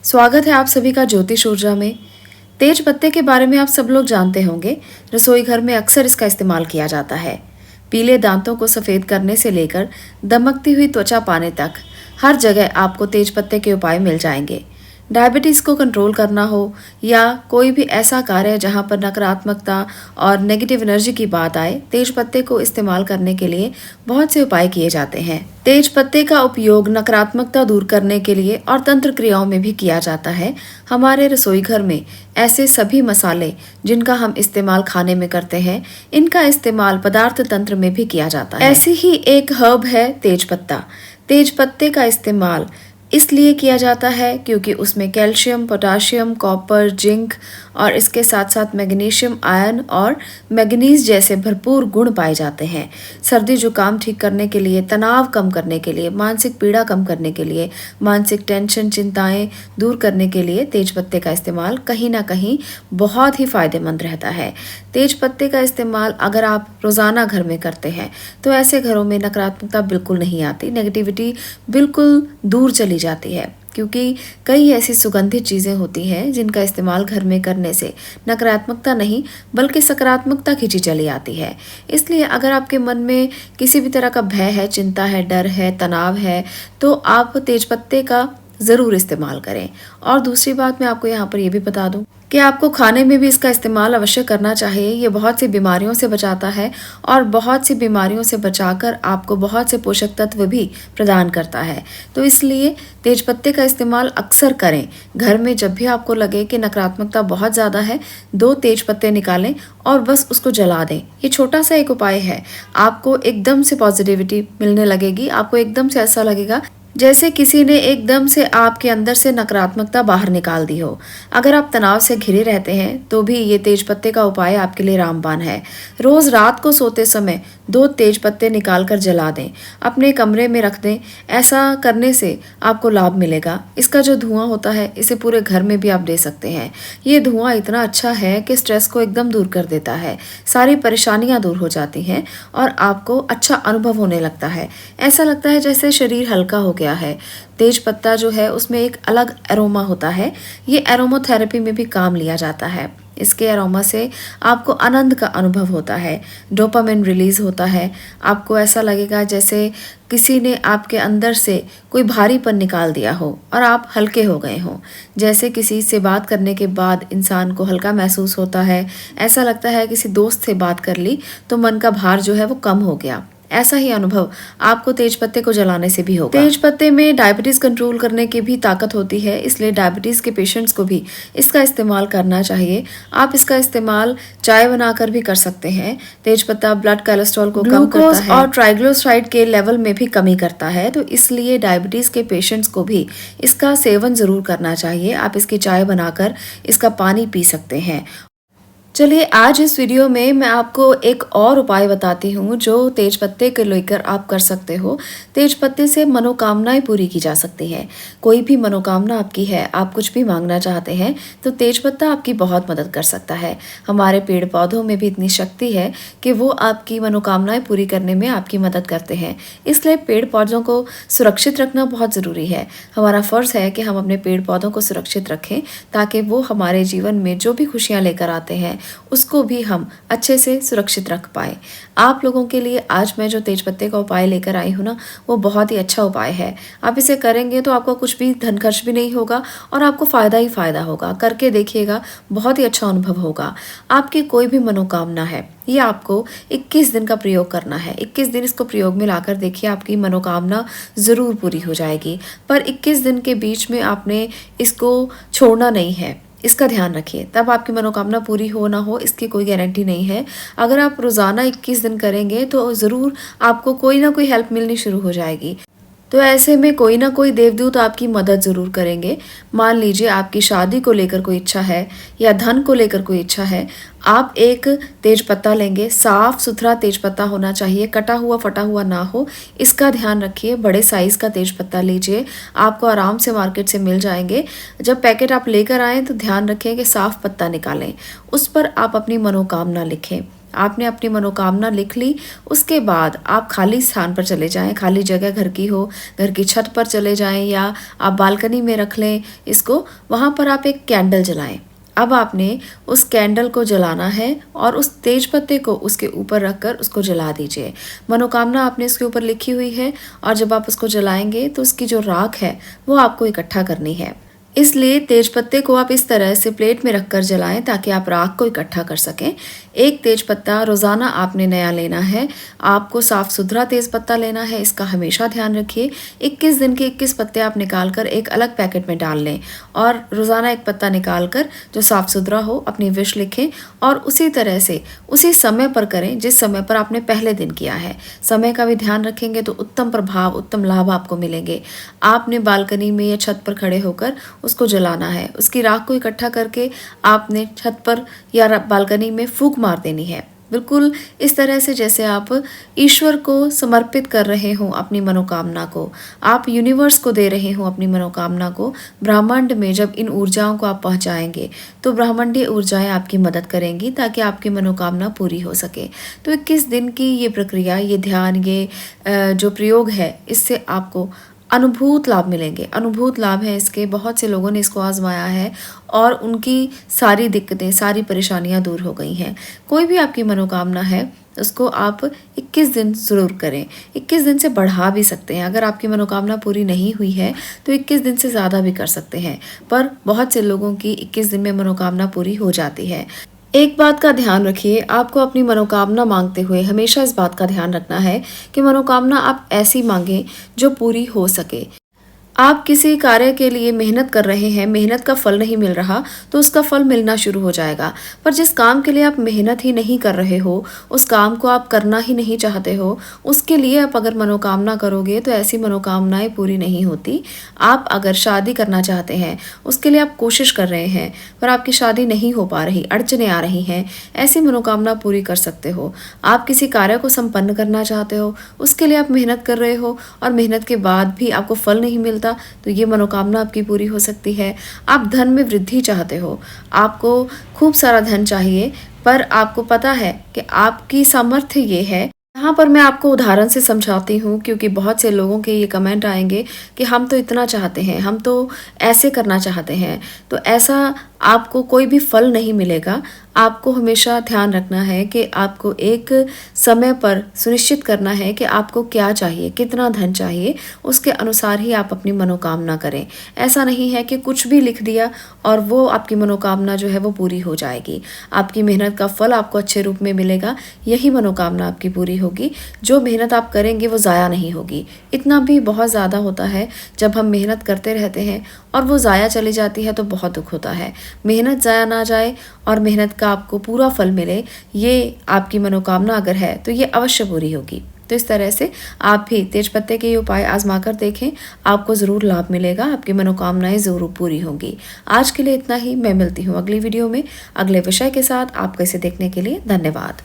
स्वागत है आप सभी का ज्योतिष ऊर्जा में। तेज पत्ते के बारे में आप सब लोग जानते होंगे। रसोई घर में अक्सर इसका इस्तेमाल किया जाता है। पीले दांतों को सफेद करने से लेकर दमकती हुई त्वचा पाने तक हर जगह आपको तेज पत्ते के उपाय मिल जाएंगे। डायबिटीज को कंट्रोल करना हो या कोई भी ऐसा कार्य जहां पर नकारात्मकता और नेगेटिव एनर्जी की बात आए, तेज पत्ते को इस्तेमाल करने के लिए बहुत से उपाय किए जाते हैं। तेज पत्ते का उपयोग नकारात्मकता दूर करने के लिए और तंत्र क्रियाओं में भी किया जाता है। हमारे रसोई घर में ऐसे सभी मसाले जिनका हम इस्तेमाल खाने में करते हैं, इनका इस्तेमाल पदार्थ तंत्र में भी किया जाता है। ऐसी ही एक हर्ब है तेज पत्ता। तेज पत्ते का इस्तेमाल इसलिए किया जाता है क्योंकि उसमें कैल्शियम, पोटाशियम, कॉपर, जिंक और इसके साथ साथ मैग्नीशियम, आयरन और मैग्नीज जैसे भरपूर गुण पाए जाते हैं। सर्दी जुकाम ठीक करने के लिए, तनाव कम करने के लिए, मानसिक पीड़ा कम करने के लिए, मानसिक टेंशन, चिंताएं दूर करने के लिए तेज पत्ते का इस्तेमाल कहीं ना कहीं बहुत ही फायदेमंद रहता है। तेज पत्ते का इस्तेमाल अगर आप रोज़ाना घर में करते हैं तो ऐसे घरों में नकारात्मकता बिल्कुल नहीं आती, नेगेटिविटी बिल्कुल दूर चली जाती है, क्योंकि कई ऐसी सुगंधित चीज़ें होती हैं जिनका इस्तेमाल घर में करने से नकारात्मकता नहीं बल्कि सकारात्मकता खींची चली आती है। इसलिए अगर आपके मन में किसी भी तरह का भय है, चिंता है, डर है, तनाव है, तो आप तेजपत्ते का ज़रूर इस्तेमाल करें। और दूसरी बात मैं आपको यहाँ पर यह भी बता दूँ कि आपको खाने में भी इसका इस्तेमाल अवश्य करना चाहिए। ये बहुत सी बीमारियों से बचाता है और बहुत सी बीमारियों से बचाकर आपको बहुत से पोषक तत्व भी प्रदान करता है। तो इसलिए तेजपत्ते का इस्तेमाल अक्सर करें। घर में जब भी आपको लगे कि नकारात्मकता बहुत ज़्यादा है, 2 तेजपत्ते निकालें और बस उसको जला दें। ये छोटा सा एक उपाय है, आपको एकदम से पॉजिटिविटी मिलने लगेगी। आपको एकदम से ऐसा लगेगा जैसे किसी ने एकदम से आपके अंदर से नकारात्मकता बाहर निकाल दी हो। अगर आप तनाव से घिरे रहते हैं तो भी ये तेजपत्ते का उपाय आपके लिए रामबाण है। रोज़ रात को सोते समय 2 तेजपत्ते निकाल कर जला दें, अपने कमरे में रख दें। ऐसा करने से आपको लाभ मिलेगा। इसका जो धुआं होता है, इसे पूरे घर में भी आप दे सकते हैं। ये धुआं इतना अच्छा है कि स्ट्रेस को एकदम दूर कर देता है, सारी परेशानियां दूर हो जाती हैं और आपको अच्छा अनुभव होने लगता है। ऐसा लगता है जैसे शरीर हल्का हो गया है। तेज पत्ता जो है उसमें एक अलग एरोमा होता है। ये एरोमोथेरेपी में भी काम लिया जाता है। इसके एरोमा से आपको आनंद का अनुभव होता है, डोपामिन रिलीज होता है। आपको ऐसा लगेगा जैसे किसी ने आपके अंदर से कोई भारीपन निकाल दिया हो और आप हल्के हो गए हों। जैसे किसी से बात करने के बाद इंसान को हल्का महसूस होता है। ऐसा लगता है किसी दोस्त से बात कर ली तो मन का भार जो है वो कम हो गया। ऐसा ही अनुभव आपको तेजपत्ते को जलाने से भी होगा। तेजपत्ते में डायबिटीज कंट्रोल करने की भी ताकत होती है, इसलिए डायबिटीज के पेशेंट्स को भी इसका इस्तेमाल करना चाहिए। आप इसका इस्तेमाल चाय बनाकर भी कर सकते हैं। तेजपत्ता ब्लड कोलेस्ट्रॉल को कम करता है और ट्राइग्लिसराइड के लेवल में भी कमी करता है। तो इसलिए डायबिटीज के पेशेंट्स को भी इसका सेवन जरूर करना चाहिए। आप इसकी चाय बनाकर इसका पानी पी सकते हैं। चलिए आज इस वीडियो में मैं आपको एक और उपाय बताती हूँ जो तेजपत्ते को लेकर आप कर सकते हो। तेजपत्ते से मनोकामनाएं पूरी की जा सकती हैं। कोई भी मनोकामना आपकी है, आप कुछ भी मांगना चाहते हैं, तो तेजपत्ता आपकी बहुत मदद कर सकता है। हमारे पेड़ पौधों में भी इतनी शक्ति है कि वो आपकी मनोकामनाएं पूरी करने में आपकी मदद करते हैं। इसलिए पेड़ पौधों को सुरक्षित रखना बहुत ज़रूरी है। हमारा फ़र्ज़ है कि हम अपने पेड़ पौधों को सुरक्षित रखें ताकि वो हमारे जीवन में जो भी खुशियाँ लेकर आते हैं उसको भी हम अच्छे से सुरक्षित रख पाए। आप लोगों के लिए आज मैं जो तेजपत्ते का उपाय लेकर आई हूँ ना, वो बहुत ही अच्छा उपाय है। आप इसे करेंगे तो आपका कुछ भी धन खर्च भी नहीं होगा और आपको फ़ायदा ही फ़ायदा होगा। करके देखिएगा, बहुत ही अच्छा अनुभव होगा। आपकी कोई भी मनोकामना है, ये आपको 21 दिन का प्रयोग करना है। 21 दिन इसको प्रयोग में लाकर देखिए, आपकी मनोकामना ज़रूर पूरी हो जाएगी। पर 21 दिन के बीच में आपने इसको छोड़ना नहीं है, इसका ध्यान रखिए। तब आपकी मनोकामना पूरी हो ना हो इसकी कोई गारंटी नहीं है। अगर आप रोज़ाना 21 दिन करेंगे तो ज़रूर आपको कोई ना कोई हेल्प मिलनी शुरू हो जाएगी। तो ऐसे में कोई ना कोई देवदूत आपकी मदद ज़रूर करेंगे। मान लीजिए आपकी शादी को लेकर कोई इच्छा है या धन को लेकर कोई इच्छा है, आप एक तेजपत्ता लेंगे। साफ सुथरा तेजपत्ता होना चाहिए, कटा हुआ फटा हुआ ना हो, इसका ध्यान रखिए। बड़े साइज़ का तेजपत्ता लीजिए, आपको आराम से मार्केट से मिल जाएंगे। जब पैकेट आप लेकर आएँ तो ध्यान रखें कि साफ पत्ता निकालें, उस पर आप अपनी मनोकामना लिखें। आपने अपनी मनोकामना लिख ली, उसके बाद आप खाली स्थान पर चले जाएं, खाली जगह घर की हो, घर की छत पर चले जाएं या आप बालकनी में रख लें इसको, वहाँ पर आप एक कैंडल जलाएं। अब आपने उस कैंडल को जलाना है और उस तेज पत्ते को उसके ऊपर रखकर उसको जला दीजिए। मनोकामना आपने इसके ऊपर लिखी हुई है और जब आप उसको जलाएंगे तो उसकी जो राख है वो आपको इकट्ठा करनी है। इसलिए तेज पत्ते को आप इस तरह से प्लेट में रखकर जलाएं ताकि आप राख को इकट्ठा कर सकें। एक तेज पत्ता रोज़ाना आपने नया लेना है, आपको साफ़ सुथरा तेज पत्ता लेना है, इसका हमेशा ध्यान रखिए। 21 दिन के 21 पत्ते आप निकाल कर एक अलग पैकेट में डाल लें और रोज़ाना एक पत्ता निकाल कर जो साफ़ सुथरा हो अपनी विश लिखें और उसी तरह से उसी समय पर करें जिस समय पर आपने पहले दिन किया है। समय का भी ध्यान रखेंगे तो उत्तम प्रभाव, उत्तम लाभ आपको मिलेंगे। आपने बालकनी में या छत पर खड़े होकर उसको जलाना है। उसकी राख को इकट्ठा करके आपने छत पर या बालकनी में फूंक मार देनी है, बिल्कुल इस तरह से जैसे आप ईश्वर को समर्पित कर रहे हों अपनी मनोकामना को, आप यूनिवर्स को दे रहे हों अपनी मनोकामना को। ब्रह्मांड में जब इन ऊर्जाओं को आप पहुंचाएंगे तो ब्रह्मांडीय ऊर्जाएं आपकी मदद करेंगी ताकि आपकी मनोकामना पूरी हो सके। तो 21 दिन की ये प्रक्रिया, ये ध्यान, ये जो प्रयोग है, इससे आपको अनुभूत लाभ मिलेंगे। अनुभूत लाभ है इसके, बहुत से लोगों ने इसको आजमाया है और उनकी सारी दिक्कतें, सारी परेशानियां दूर हो गई हैं। कोई भी आपकी मनोकामना है उसको आप 21 दिन ज़रूर करें। 21 दिन से बढ़ा भी सकते हैं। अगर आपकी मनोकामना पूरी नहीं हुई है तो 21 दिन से ज़्यादा भी कर सकते हैं, पर बहुत से लोगों की 21 दिन में मनोकामना पूरी हो जाती है। एक बात का ध्यान रखिए, आपको अपनी मनोकामना मांगते हुए हमेशा इस बात का ध्यान रखना है कि मनोकामना आप ऐसी मांगें जो पूरी हो सके। आप किसी कार्य के लिए मेहनत कर रहे हैं, मेहनत का फल नहीं मिल रहा तो उसका फल मिलना शुरू हो जाएगा। पर जिस काम के लिए आप मेहनत ही नहीं कर रहे हो, उस काम को आप करना ही नहीं चाहते हो, उसके लिए आप अगर मनोकामना करोगे तो ऐसी मनोकामनाएं पूरी नहीं होती। आप अगर शादी करना चाहते हैं, उसके लिए आप कोशिश कर रहे हैं पर आपकी शादी नहीं हो पा रही, अड़चने आ रही हैं, ऐसी मनोकामना पूरी कर सकते हो। आप किसी कार्य को संपन्न करना चाहते हो, उसके लिए आप मेहनत कर रहे हो और मेहनत के बाद भी आपको फल नहीं मिलता तो ये मनोकामना आपकी पूरी हो सकती है। आप धन में वृद्धि चाहते हो, आपको खूब सारा धन चाहिए, पर आपको पता है कि आपकी सामर्थ्य ये है। यहाँ पर मैं आपको उदाहरण से समझाती हूँ क्योंकि बहुत से लोगों के ये कमेंट आएंगे कि हम तो इतना चाहते हैं, हम तो ऐसे करना चाहते हैं, तो ऐसा आपको कोई भी फल नहीं मिलेगा। आपको हमेशा ध्यान रखना है कि आपको एक समय पर सुनिश्चित करना है कि आपको क्या चाहिए, कितना धन चाहिए, उसके अनुसार ही आप अपनी मनोकामना करें। ऐसा नहीं है कि कुछ भी लिख दिया और वो आपकी मनोकामना जो है वो पूरी हो जाएगी। आपकी मेहनत का फल आपको अच्छे रूप में मिलेगा, यही मनोकामना आपकी पूरी होगी। जो मेहनत आप करेंगे वो ज़ाया नहीं होगी। इतना भी बहुत ज़्यादा होता है, जब हम मेहनत करते रहते हैं और वो ज़ाया चली जाती है तो बहुत दुख होता है। मेहनत ज़ाया ना जाए और मेहनत का आपको पूरा फल मिले, ये आपकी मनोकामना अगर है तो ये अवश्य पूरी होगी। तो इस तरह से आप भी तेज पत्ते के ये उपाय आजमा कर देखें, आपको ज़रूर लाभ मिलेगा, आपकी मनोकामनाएं ज़रूर पूरी होंगी। आज के लिए इतना ही। मैं मिलती हूँ अगली वीडियो में अगले विषय के साथ। आपको इसे देखने के लिए धन्यवाद।